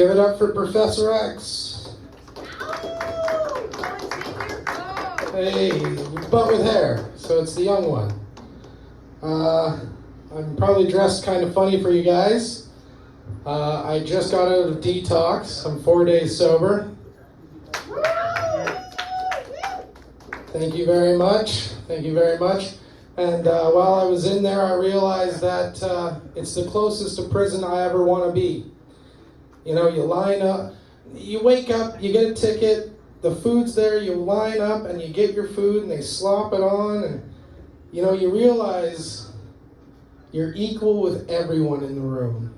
Give it up for Professor X. Hey, but with hair, so it's the young one. I'm probably dressed kind of funny for you guys. I just got out of Detox. I'm 4 days sober. Thank you very much. Thank you very much. And while I was in there, I realized that it's the closest to prison I ever want to be. You know, you line up, you wake up, you get a ticket, the food's there, you line up and you get your food and they slop it on, and you know, you realize you're equal with everyone in the room.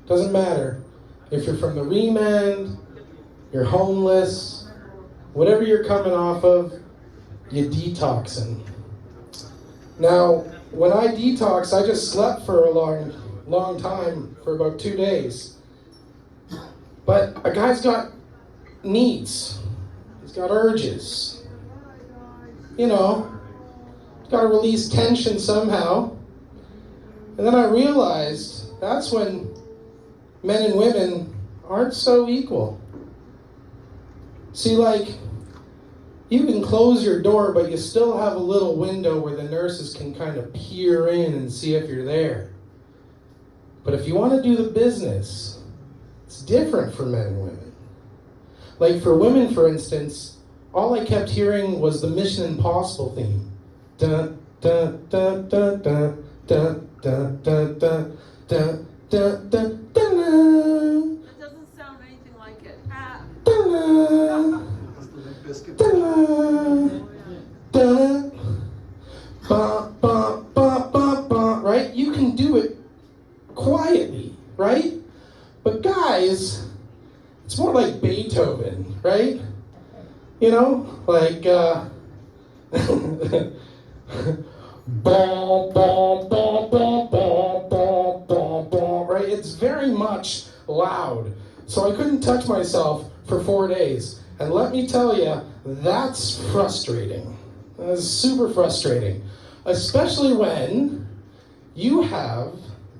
Doesn't matter if you're from the remand, you're homeless, whatever you're coming off of, you're detoxing. Now, when I detox, I just slept for a long time, for about 2 days. But a guy's got needs. He's got urges. You know, he's got to release tension somehow. And then I realized that's when men and women aren't so equal. See, like, you can close your door, but you still have a little window where the nurses can kind of peer in and see if you're there. But if you want to do the business, it's different for men and women. Like for women, for instance, all I kept hearing was the Mission Impossible theme. Dun, dun, dun, dun, dun, dun, dun, dun, dun, dun, dun, dun, dun. It doesn't sound anything like it. Right? You can do it quietly, right? But guys, it's more like Beethoven, right? You know, like right? It's very much loud. So I couldn't touch myself for 4 days. And let me tell you, that's frustrating. That's super frustrating. Especially when you have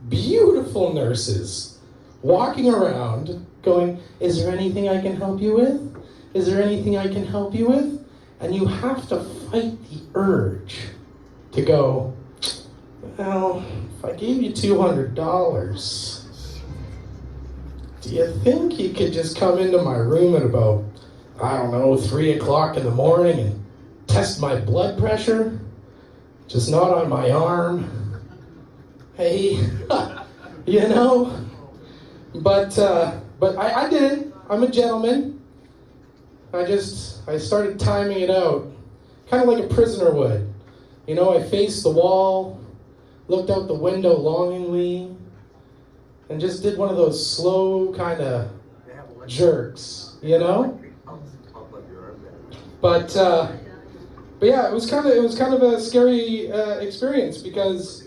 beautiful nurses walking around going, is there anything I can help you with? Is there anything I can help you with? And you have to fight the urge to go, well, if I gave you $200, do you think you could just come into my room at about, I don't know, 3 o'clock in the morning and test my blood pressure? Just not on my arm. Hey, you know? But I did. I'm a gentleman. I started timing it out, kind of like a prisoner would. You know, I faced the wall, looked out the window longingly, and just did one of those slow kind of jerks, you know? But yeah, it was kind of a scary experience, because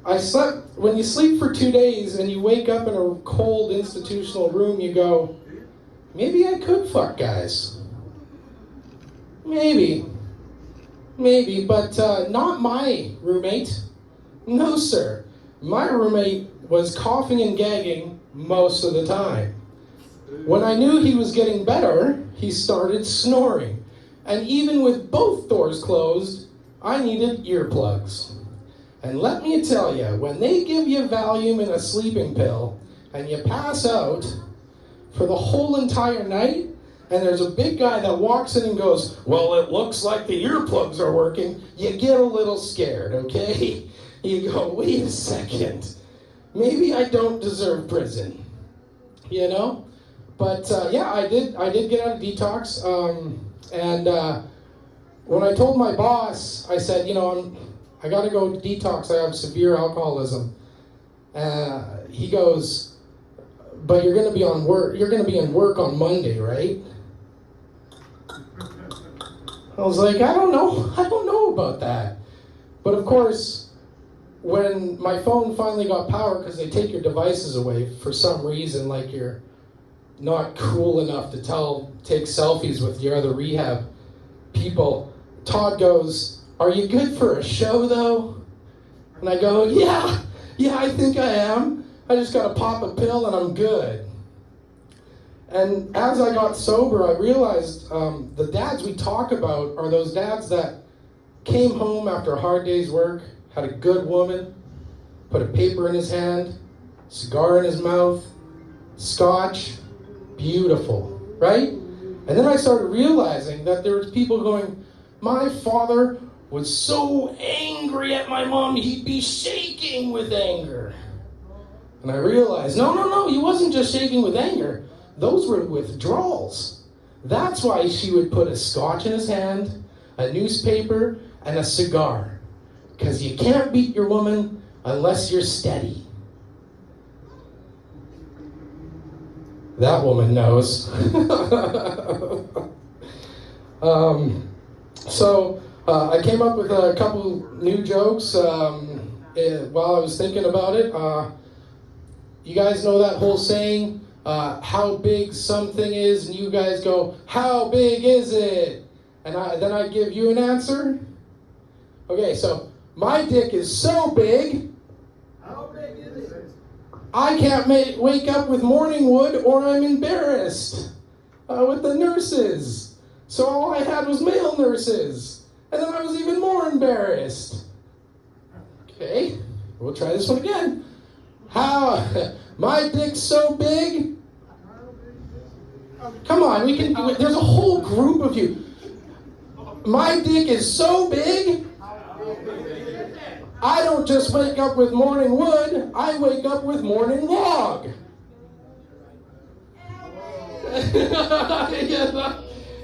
I slept. When you sleep for 2 days and you wake up in a cold institutional room, you go, maybe I could fuck guys. Maybe, but not my roommate. No, sir. My roommate was coughing and gagging most of the time. When I knew he was getting better, he started snoring. And even with both doors closed, I needed earplugs. And let me tell you, when they give you Valium in a sleeping pill, and you pass out for the whole entire night, and there's a big guy that walks in and goes, well, it looks like the earplugs are working, you get a little scared, okay? You go, wait a second, maybe I don't deserve prison, you know? But yeah, I did get out of Detox, and when I told my boss, I said, you know, I gotta go to Detox, I have severe alcoholism. He goes, but you're gonna be in work on Monday, right? I was like, I don't know about that. But of course, when my phone finally got power, because they take your devices away for some reason, like you're not cool enough to take selfies with your other rehab people, Todd goes, are you good for a show though? And I go, yeah, I think I am. I just gotta pop a pill and I'm good. And as I got sober, I realized the dads we talk about are those dads that came home after a hard day's work, had a good woman, put a paper in his hand, cigar in his mouth, scotch, beautiful, right? And then I started realizing that there was people going, my father was so angry at my mom, he'd be shaking with anger. And I realized, no, he wasn't just shaking with anger. Those were withdrawals. That's why she would put a scotch in his hand, a newspaper, and a cigar. Because you can't beat your woman unless you're steady. That woman knows. I came up with a couple new jokes while I was thinking about it. You guys know that whole saying, how big something is, and you guys go, how big is it? And then I give you an answer. Okay, so my dick is so big, How big is it? I can't wake up with morning wood or I'm embarrassed with the nurses. So all I had was male nurses. And then I was even more embarrassed. Okay, we'll try this one again. My dick's so big. Come on, there's a whole group of you. My dick is so big, I don't just wake up with morning wood, I wake up with morning log.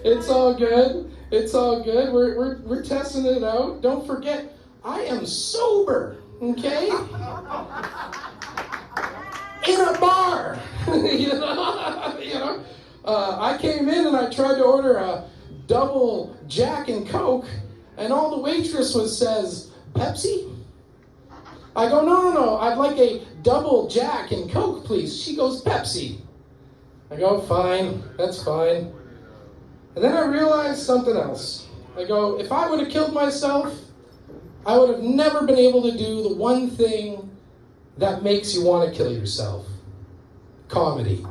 It's all good. It's all good. We're testing it out. Don't forget, I am sober, okay? In a bar. I came in and I tried to order a double Jack and Coke, and all the waitress says, Pepsi? I go, no, I'd like a double Jack and Coke, please. She goes, Pepsi. I go, fine, that's fine. And then I realized something else. I go, if I would have killed myself, I would have never been able to do the one thing that makes you want to kill yourself. Comedy.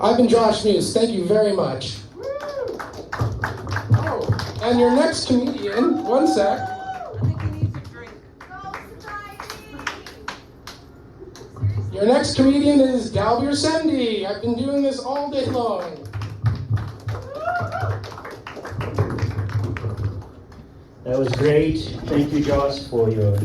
I've been Josh Muse. Thank you very much. Oh, and your next comedian, one sec. I think he needs a drink. Your next comedian is Dalbier Sendy. I've been doing this all day long. That was great. Thank you, Josh, for your